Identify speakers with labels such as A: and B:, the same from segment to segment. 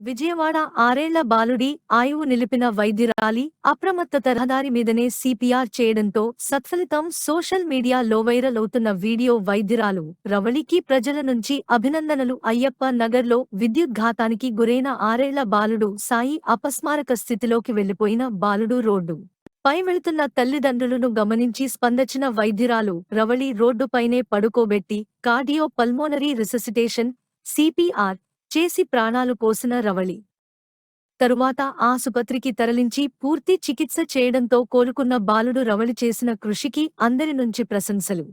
A: విజయవాడ 6 ఏళ్ల బాలుడి ఆయువు నిలిపిన వైద్యురాలి అప్రమత్తత రహదారి మీదనే సిపిఆర్ చేయడంతో సత్ఫలితం సోషల్ మీడియాలో వైరల్ అవుతున్న వీడియో వైద్యురాలు రవళికి ప్రజల నుంచి అభినందనలు అయ్యప్ప నగర్లో విద్యుద్ఘాతానికి గురైన 6 ఏళ్ల బాలుడు సాయి అపస్మారక స్థితిలోకి వెళ్లిపోయిన బాలుడు రోడ్డు పై వెళుతున్న తల్లిదండ్రులను గమనించి స్పందించిన వైద్యురాలు రవళి రోడ్డుపైనే పడుకోబెట్టి కార్డియో పల్మోనరీ రిససిటేషన్ సిపిఆర్ చేసి ప్రాణాలు పోసిన రవళి తరువాత ఆసుపత్రికి తరలించి పూర్తి చికిత్స చేయడంతో కోలుకున్న బాలుడు రవళి చేసిన కృషికి అందరి నుంచి ప్రశంసలు.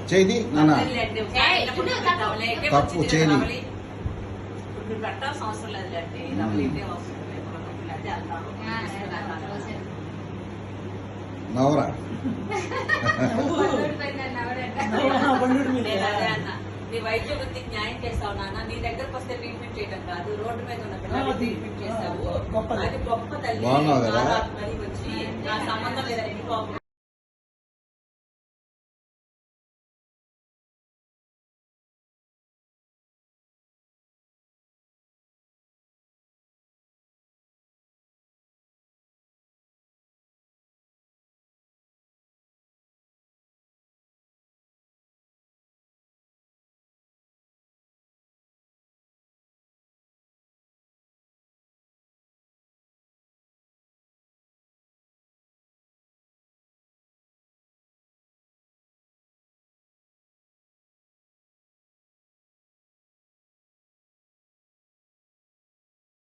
B: చేది నాన్న తప్పు చేది నవరా
C: నీ వైద్య వృత్తికి న్యాయం చేస్తావు నాన్న. నీ దగ్గరకు వస్తే ట్రీట్మెంట్ చేయడం కాదు, రోడ్డు మీద ఉన్న పిల్లలు ట్రీట్మెంట్ చేస్తావు. అది గొప్ప తల్లి వచ్చి నా సంబంధం లేదని